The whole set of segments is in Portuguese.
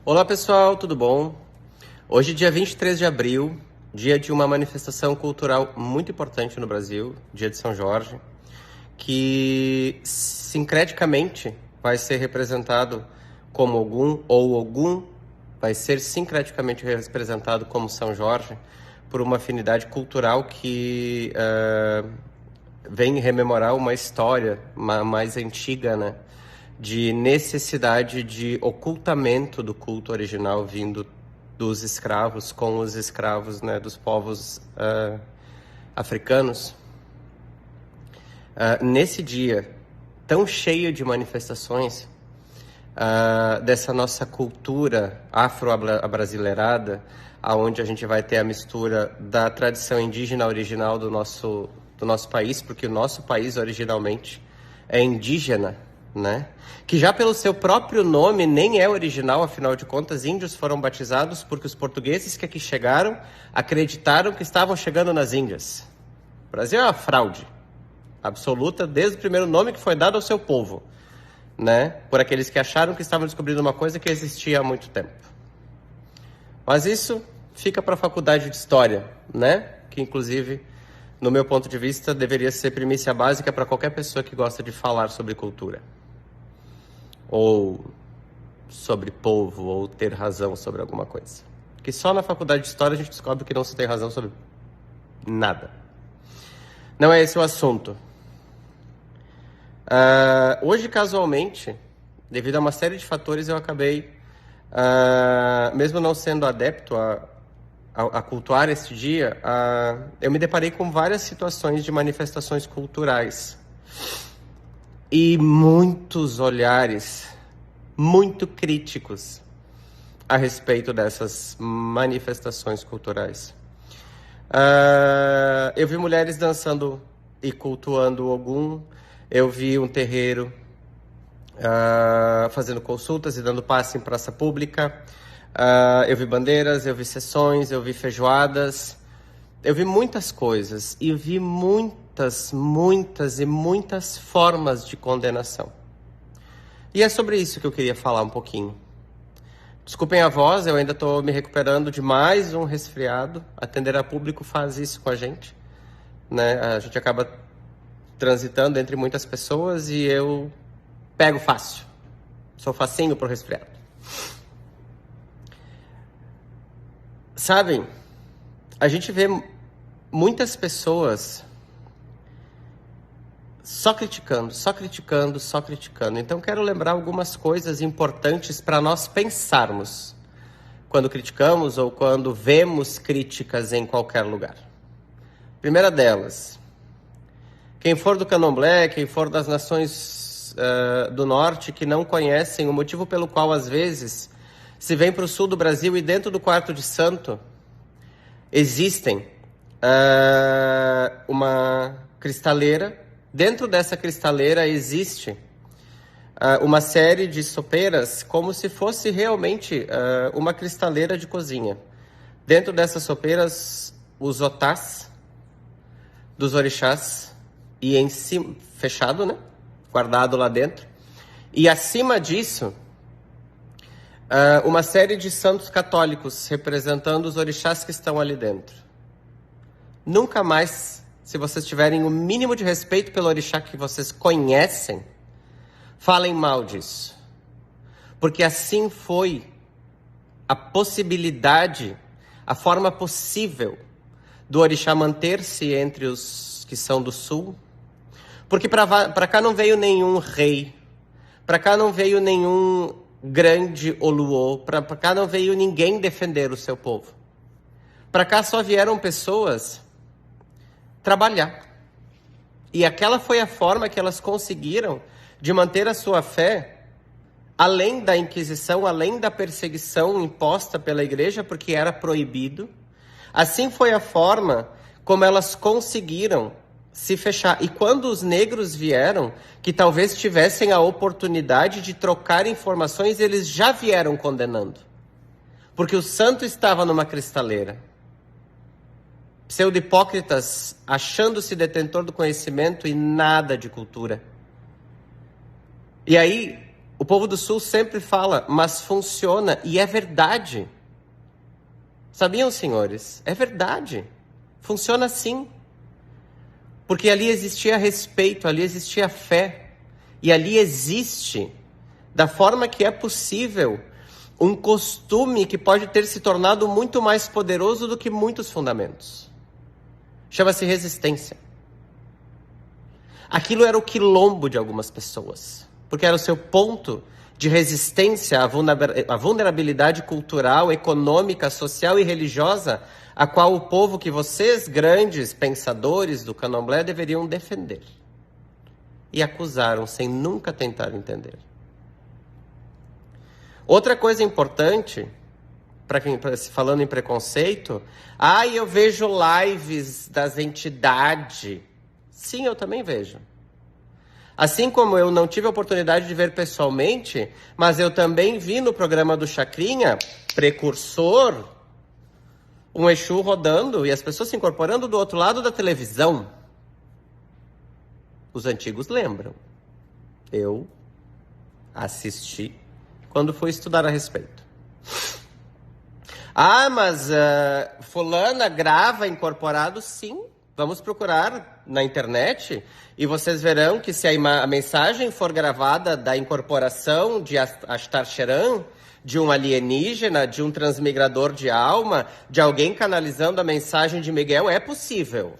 Olá pessoal, tudo bom? Hoje, dia 23 de abril, dia de uma manifestação cultural muito importante no Brasil, dia de São Jorge, que sincreticamente vai ser representado como Ogum, ou Ogum vai ser sincreticamente representado como São Jorge, por uma afinidade cultural que vem rememorar uma história mais antiga, né? De necessidade de ocultamento do culto original vindo dos escravos com os escravos, né, dos povos africanos. Nesse dia tão cheio de manifestações dessa nossa cultura afro-brasileirada, aonde a gente vai ter a mistura da tradição indígena original do nosso país, porque o nosso país originalmente é indígena, né? Que já pelo seu próprio nome nem é original, afinal de contas, índios foram batizados porque os portugueses que aqui chegaram acreditaram que estavam chegando nas Índias. O Brasil é uma fraude absoluta desde o primeiro nome que foi dado ao seu povo, né? Por aqueles que acharam que estavam descobrindo uma coisa que existia há muito tempo. Mas isso fica para a faculdade de História, né? Que inclusive, no meu ponto de vista, deveria ser primícia básica para qualquer pessoa que gosta de falar sobre cultura. Ou sobre povo, ou ter razão sobre alguma coisa. Porque só na faculdade de História a gente descobre que não se tem razão sobre nada. Não é esse o assunto. Hoje, casualmente, devido a uma série de fatores, eu acabei, mesmo não sendo adepto a cultuar este dia, eu me deparei com várias situações de manifestações culturais. E muitos olhares muito críticos a respeito dessas manifestações culturais. Eu vi mulheres dançando e cultuando Ogum, eu vi um terreiro fazendo consultas e dando passe em praça pública, eu vi bandeiras, eu vi sessões, eu vi feijoadas, eu vi muitas coisas e vi muitas e muitas formas de condenação. E é sobre isso que eu queria falar um pouquinho. Desculpem a voz, eu ainda estou me recuperando de mais um resfriado. Atender a público faz isso com a gente, né? A gente acaba transitando entre muitas pessoas e eu pego fácil. Sou facinho pro resfriado. Sabem, a gente vê muitas pessoas só criticando. Então, quero lembrar algumas coisas importantes para nós pensarmos quando criticamos ou quando vemos críticas em qualquer lugar. Primeira delas, quem for do Candomblé, quem for das nações do Norte que não conhecem o motivo pelo qual, às vezes, se vem para o sul do Brasil e dentro do quarto de santo existem uma cristaleira. Dentro dessa cristaleira existe uma série de sopeiras como se fosse realmente uma cristaleira de cozinha. Dentro dessas sopeiras, os otás dos orixás e em cima, fechado, né? Guardado lá dentro. E acima disso, uma série de santos católicos representando os orixás que estão ali dentro. Nunca mais, se vocês tiverem o mínimo de respeito pelo orixá que vocês conhecem, falem mal disso. Porque assim foi a possibilidade, a forma possível do orixá manter-se entre os que são do sul. Porque para cá não veio nenhum rei, para cá não veio nenhum grande Oluô, para cá não veio ninguém defender o seu povo. Para cá só vieram pessoas trabalhar. E aquela foi a forma que elas conseguiram de manter a sua fé além da Inquisição, além da perseguição imposta pela igreja, porque era proibido. Assim foi a forma como elas conseguiram se fechar. E quando os negros vieram, que talvez tivessem a oportunidade de trocar informações, eles já vieram condenando. Porque o santo estava numa cristaleira. Pseudo-hipócritas achando-se detentor do conhecimento e nada de cultura. E aí, O povo do Sul sempre fala, mas funciona, e é verdade. Sabiam, senhores? É verdade. Funciona assim. Porque ali existia respeito, ali existia fé. E ali existe, da forma que é possível, um costume que pode ter se tornado muito mais poderoso do que muitos fundamentos. Chama-se resistência. Aquilo era o quilombo de algumas pessoas, porque era o seu ponto de resistência à vulnerabilidade cultural, econômica, social e religiosa, a qual o povo que vocês, grandes pensadores do candomblé, deveriam defender. E acusaram sem nunca tentar entender. Outra coisa importante, falando em preconceito, eu vejo lives das entidades. Sim, eu também vejo. Assim como eu não tive a oportunidade de ver pessoalmente, mas eu também vi no programa do Chacrinha, precursor, um Exu rodando e as pessoas se incorporando do outro lado da televisão. Os antigos lembram. Eu assisti quando fui estudar a respeito. Mas fulana grava incorporado? Sim. Vamos procurar na internet e vocês verão que se a mensagem for gravada da incorporação de Astar Sheran, de um alienígena, de um transmigrador de alma, de alguém canalizando a mensagem de Miguel, é possível.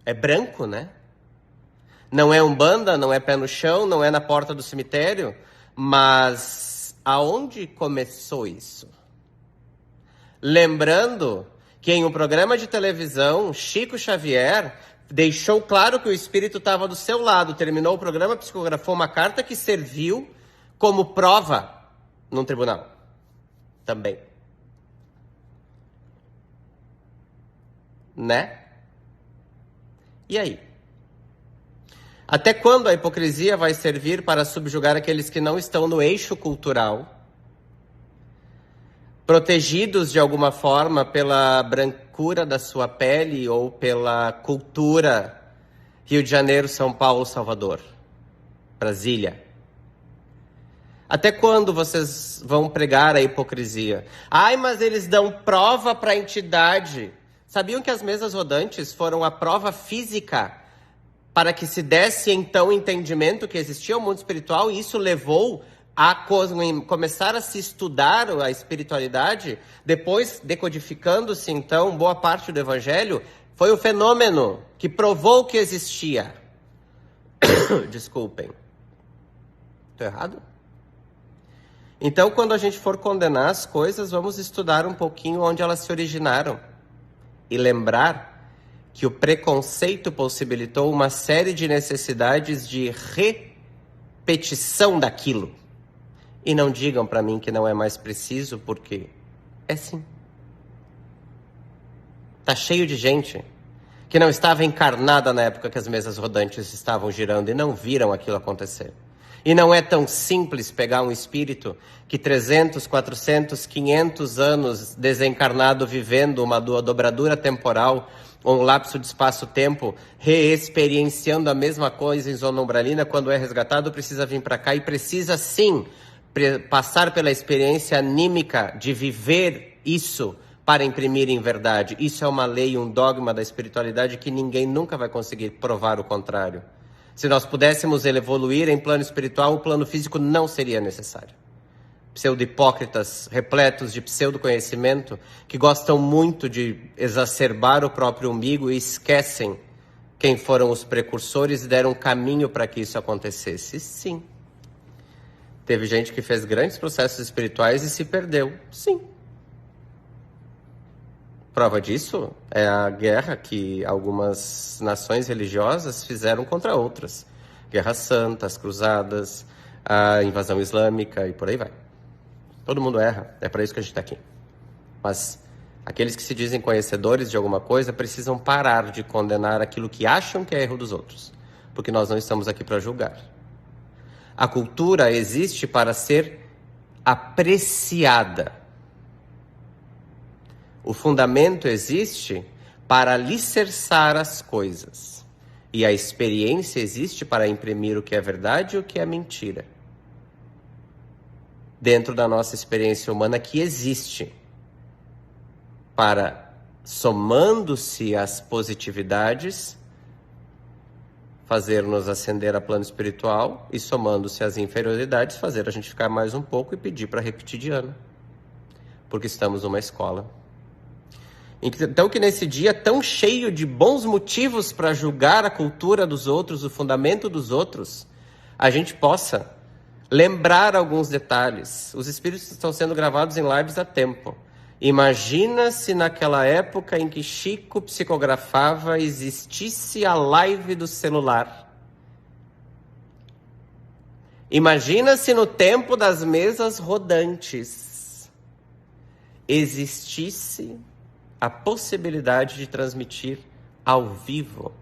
É branco, né? Não é Umbanda, não é pé no chão, não é na porta do cemitério, mas aonde começou isso? Lembrando que em um programa de televisão, Chico Xavier deixou claro que o espírito estava do seu lado, terminou o programa, psicografou uma carta que serviu como prova num tribunal. Também. Né? E aí? Até quando a hipocrisia vai servir para subjugar aqueles que não estão no eixo cultural, protegidos de alguma forma pela brancura da sua pele ou pela cultura Rio de Janeiro, São Paulo, Salvador, Brasília? Até quando vocês vão pregar a hipocrisia? Mas eles dão prova para a entidade. Sabiam que as mesas rodantes foram a prova física para que se desse então o entendimento que existia o mundo espiritual, e isso levou a começar a se estudar a espiritualidade, depois decodificando-se então boa parte do evangelho, foi o fenômeno que provou que existia. Desculpem. Estou errado? Então, quando a gente for condenar as coisas, vamos estudar um pouquinho onde elas se originaram. E lembrar que o preconceito possibilitou uma série de necessidades de repetição daquilo. E não digam para mim que não é mais preciso, porque é sim. Tá cheio de gente que não estava encarnada na época que as mesas rodantes estavam girando e não viram aquilo acontecer. E não é tão simples pegar um espírito que 300, 400, 500 anos desencarnado vivendo uma dobradura temporal ou um lapso de espaço-tempo, reexperienciando a mesma coisa em zona umbralina, quando é resgatado precisa vir para cá e precisa sim passar pela experiência anímica de viver isso para imprimir em verdade. Isso é uma lei, um dogma da espiritualidade que ninguém nunca vai conseguir provar o contrário. Se nós pudéssemos evoluir em plano espiritual, o plano físico não seria necessário. Pseudo-hipócritas, repletos de pseudo-conhecimento, que gostam muito de exacerbar o próprio umbigo e esquecem quem foram os precursores e deram caminho para que isso acontecesse. Sim. Teve gente que fez grandes processos espirituais e se perdeu. Sim. Prova disso é a guerra que algumas nações religiosas fizeram contra outras. Guerra Santa, as cruzadas, a invasão islâmica e por aí vai. Todo mundo erra, é para isso que a gente está aqui. Mas aqueles que se dizem conhecedores de alguma coisa precisam parar de condenar aquilo que acham que é erro dos outros, porque nós não estamos aqui para julgar. A cultura existe para ser apreciada. O fundamento existe para alicerçar as coisas. E a experiência existe para imprimir o que é verdade e o que é mentira. dentro da nossa experiência humana que existe para, somando-se as positividades, fazer-nos ascender a plano espiritual e, somando-se as inferioridades, fazer a gente ficar mais um pouco e pedir para repetir de ano, porque estamos numa escola. Então que nesse dia tão cheio de bons motivos para julgar a cultura dos outros, o fundamento dos outros, a gente possa lembrar alguns detalhes. Os espíritos estão sendo gravados em lives há tempo. Imagina se naquela época em que Chico psicografava existisse a live do celular. Imagina se no tempo das mesas rodantes existisse a possibilidade de transmitir ao vivo.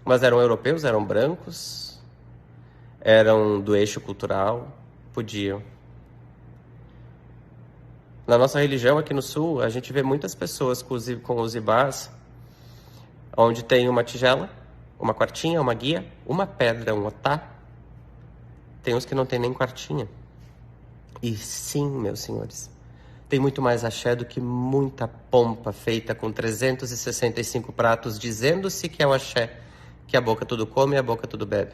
Mas eram europeus, eram brancos, eram do eixo cultural, podiam. Na nossa religião aqui no Sul, a gente vê muitas pessoas com os ibás, onde tem uma tigela, uma quartinha, uma guia, uma pedra, um otá. Tem uns que não tem nem quartinha. E sim, meus senhores, tem muito mais axé do que muita pompa feita com 365 pratos, dizendo-se que é o axé, que a boca tudo come e a boca tudo bebe.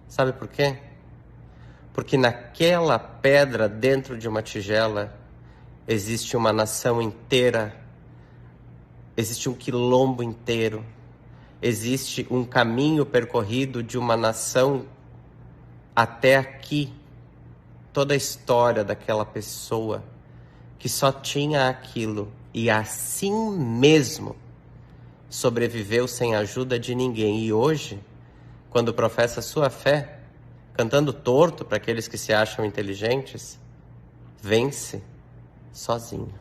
Sabe por quê? Porque naquela pedra, dentro de uma tigela, existe uma nação inteira, existe um quilombo inteiro, existe um caminho percorrido de uma nação até aqui, toda a história daquela pessoa que só tinha aquilo e assim mesmo sobreviveu sem ajuda de ninguém. E hoje, quando professa sua fé, cantando torto para aqueles que se acham inteligentes, vence sozinho.